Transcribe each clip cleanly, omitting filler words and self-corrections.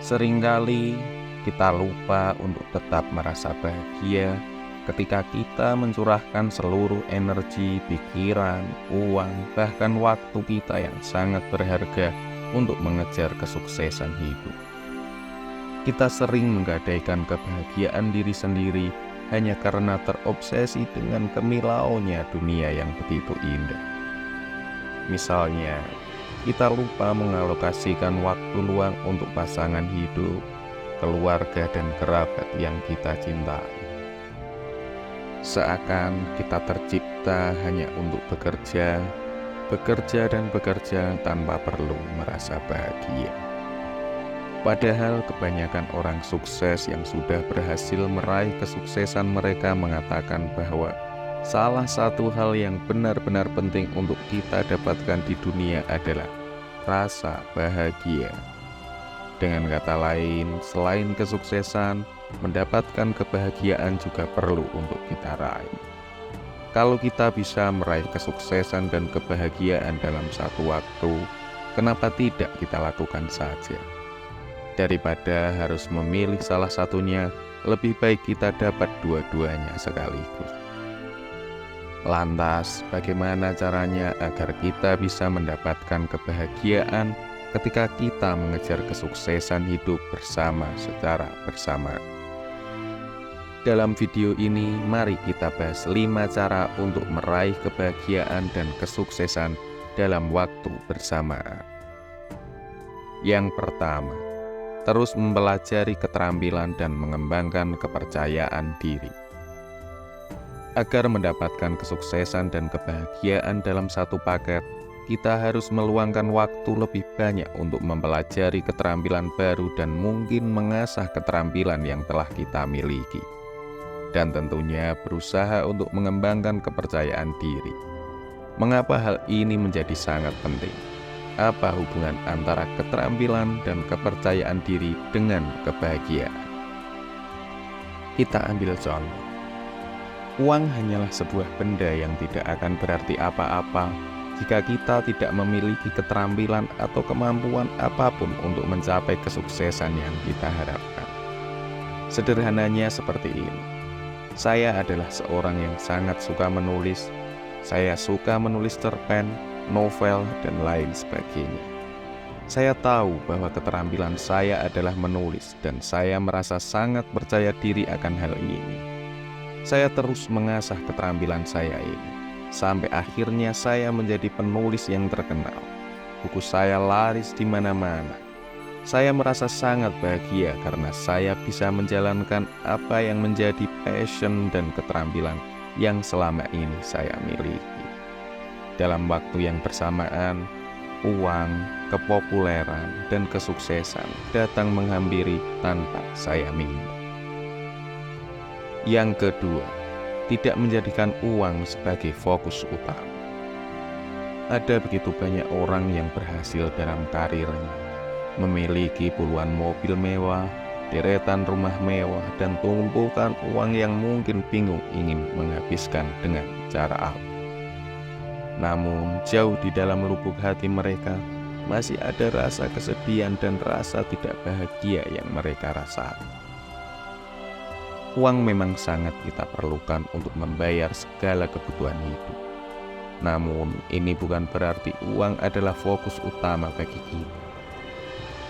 Seringkali kita lupa untuk tetap merasa bahagia ketika kita mencurahkan seluruh energi, pikiran, uang, bahkan waktu kita yang sangat berharga untuk mengejar kesuksesan hidup. Kita sering menggadaikan kebahagiaan diri sendiri hanya karena terobsesi dengan kemilauannya dunia yang begitu indah. Misalnya, kita lupa mengalokasikan waktu luang untuk pasangan hidup, keluarga, dan kerabat yang kita cintai. Seakan kita tercipta hanya untuk bekerja dan bekerja tanpa perlu merasa bahagia. Padahal kebanyakan orang sukses yang sudah berhasil meraih kesuksesan mereka mengatakan bahwa salah satu hal yang benar-benar penting untuk kita dapatkan di dunia adalah rasa bahagia. Dengan kata lain, selain kesuksesan, mendapatkan kebahagiaan juga perlu untuk kita raih. Kalau kita bisa meraih kesuksesan dan kebahagiaan dalam satu waktu, kenapa tidak kita lakukan saja? Daripada harus memilih salah satunya, lebih baik kita dapat dua-duanya sekaligus. Lantas, bagaimana caranya agar kita bisa mendapatkan kebahagiaan ketika kita mengejar kesuksesan hidup bersama secara bersamaan? Dalam video ini, mari kita bahas 5 cara untuk meraih kebahagiaan dan kesuksesan dalam waktu bersamaan. Yang pertama, terus mempelajari keterampilan dan mengembangkan kepercayaan diri. Agar mendapatkan kesuksesan dan kebahagiaan dalam satu paket, kita harus meluangkan waktu lebih banyak untuk mempelajari keterampilan baru dan mungkin mengasah keterampilan yang telah kita miliki. Dan tentunya berusaha untuk mengembangkan kepercayaan diri. Mengapa hal ini menjadi sangat penting? Apa hubungan antara keterampilan dan kepercayaan diri dengan kebahagiaan? Kita ambil contoh. Uang hanyalah sebuah benda yang tidak akan berarti apa-apa jika kita tidak memiliki keterampilan atau kemampuan apapun untuk mencapai kesuksesan yang kita harapkan. Sederhananya seperti ini. Saya adalah seorang yang sangat suka menulis. Saya suka menulis cerpen, novel, dan lain sebagainya. Saya tahu bahwa keterampilan saya adalah menulis dan saya merasa sangat percaya diri akan hal ini. Saya terus mengasah keterampilan saya ini, sampai akhirnya saya menjadi penulis yang terkenal. Buku saya laris di mana-mana. Saya merasa sangat bahagia karena saya bisa menjalankan apa yang menjadi passion dan keterampilan yang selama ini saya miliki. Dalam waktu yang bersamaan, uang, kepopuleran, dan kesuksesan datang menghampiri tanpa saya minta. Yang kedua, tidak menjadikan uang sebagai fokus utama. Ada begitu banyak orang yang berhasil dalam karirnya, memiliki puluhan mobil mewah, deretan rumah mewah, dan tumpukan uang yang mungkin bingung ingin menghabiskan dengan cara apa. Namun, jauh di dalam lubuk hati mereka, masih ada rasa kesedihan dan rasa tidak bahagia yang mereka rasakan. Uang memang sangat kita perlukan untuk membayar segala kebutuhan hidup. Namun, ini bukan berarti uang adalah fokus utama bagi kita.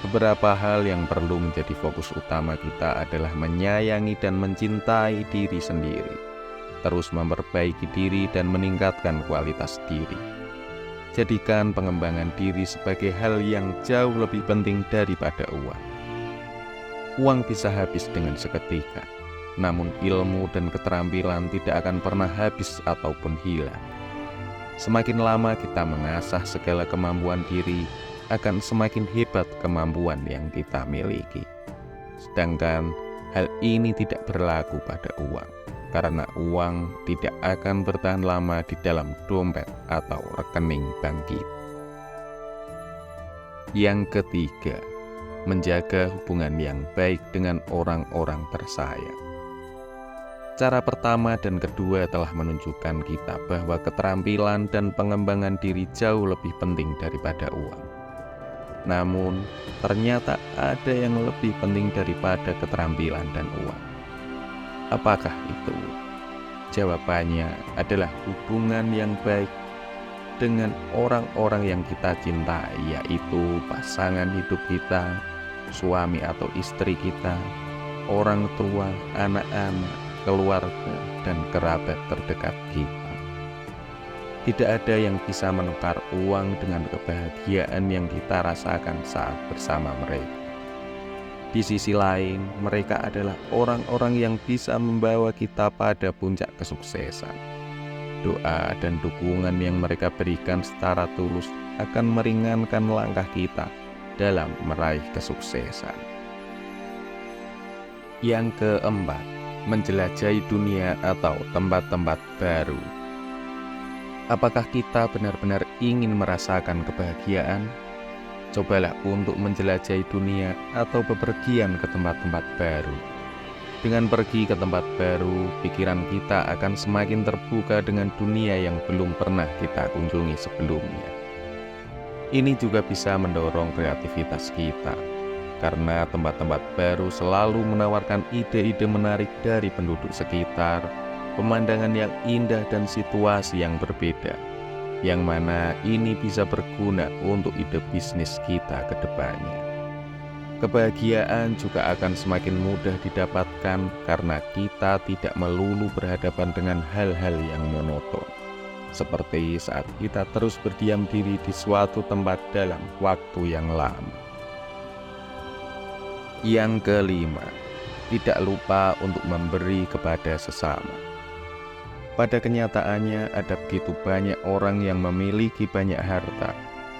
Beberapa hal yang perlu menjadi fokus utama kita adalah menyayangi dan mencintai diri sendiri, terus memperbaiki diri dan meningkatkan kualitas diri. Jadikan pengembangan diri sebagai hal yang jauh lebih penting daripada uang. Uang bisa habis dengan seketika, namun ilmu dan keterampilan tidak akan pernah habis ataupun hilang. Semakin lama kita mengasah segala kemampuan diri, akan semakin hebat kemampuan yang kita miliki. Sedangkan hal ini tidak berlaku pada uang, karena uang tidak akan bertahan lama di dalam dompet atau rekening bank kita. Yang ketiga, menjaga hubungan yang baik dengan orang-orang tersayang. Cara pertama dan kedua telah menunjukkan kita bahwa keterampilan dan pengembangan diri jauh lebih penting daripada uang. Namun, ternyata ada yang lebih penting daripada keterampilan dan uang. Apakah itu? Jawabannya adalah hubungan yang baik dengan orang-orang yang kita cintai, yaitu pasangan hidup kita, suami atau istri kita, orang tua, anak-anak, keluarga, dan kerabat terdekat kita. Tidak ada yang bisa menukar uang dengan kebahagiaan yang kita rasakan saat bersama mereka. Di sisi lain, mereka adalah orang-orang yang bisa membawa kita pada puncak kesuksesan. Doa dan dukungan yang mereka berikan secara tulus akan meringankan langkah kita dalam meraih kesuksesan. Yang keempat, menjelajahi dunia atau tempat-tempat baru. Apakah kita benar-benar ingin merasakan kebahagiaan? Cobalah untuk menjelajahi dunia atau bepergian ke tempat-tempat baru. Dengan pergi ke tempat baru, pikiran kita akan semakin terbuka dengan dunia yang belum pernah kita kunjungi sebelumnya. Ini juga bisa mendorong kreativitas kita, karena tempat-tempat baru selalu menawarkan ide-ide menarik dari penduduk sekitar, pemandangan yang indah dan situasi yang berbeda, yang mana ini bisa berguna untuk ide bisnis kita ke depannya. Kebahagiaan juga akan semakin mudah didapatkan karena kita tidak melulu berhadapan dengan hal-hal yang monoton, seperti saat kita terus berdiam diri di suatu tempat dalam waktu yang lama. Yang kelima, tidak lupa untuk memberi kepada sesama. Pada kenyataannya, ada begitu banyak orang yang memiliki banyak harta,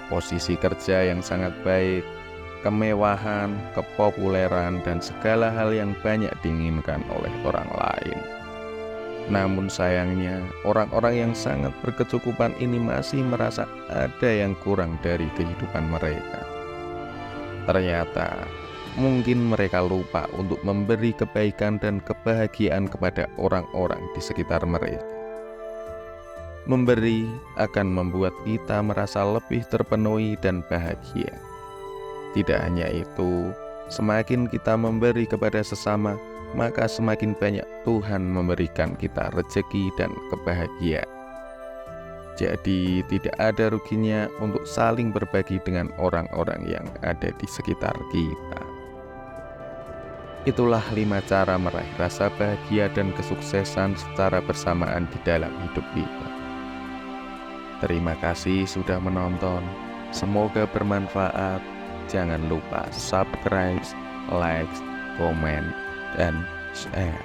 posisi kerja yang sangat baik, kemewahan, kepopuleran, dan segala hal yang banyak diinginkan oleh orang lain. Namun sayangnya, orang-orang yang sangat berkecukupan ini masih merasa ada yang kurang dari kehidupan mereka. Ternyata, mungkin mereka lupa untuk memberi kebaikan dan kebahagiaan kepada orang-orang di sekitar mereka. Memberi akan membuat kita merasa lebih terpenuhi dan bahagia. Tidak hanya itu, semakin kita memberi kepada sesama, maka semakin banyak Tuhan memberikan kita rezeki dan kebahagiaan. Jadi tidak ada ruginya untuk saling berbagi dengan orang-orang yang ada di sekitar kita. Itulah 5 cara meraih rasa bahagia dan kesuksesan secara bersamaan di dalam hidup kita. Terima kasih sudah menonton. Semoga bermanfaat. Jangan lupa subscribe, like, komen, dan share.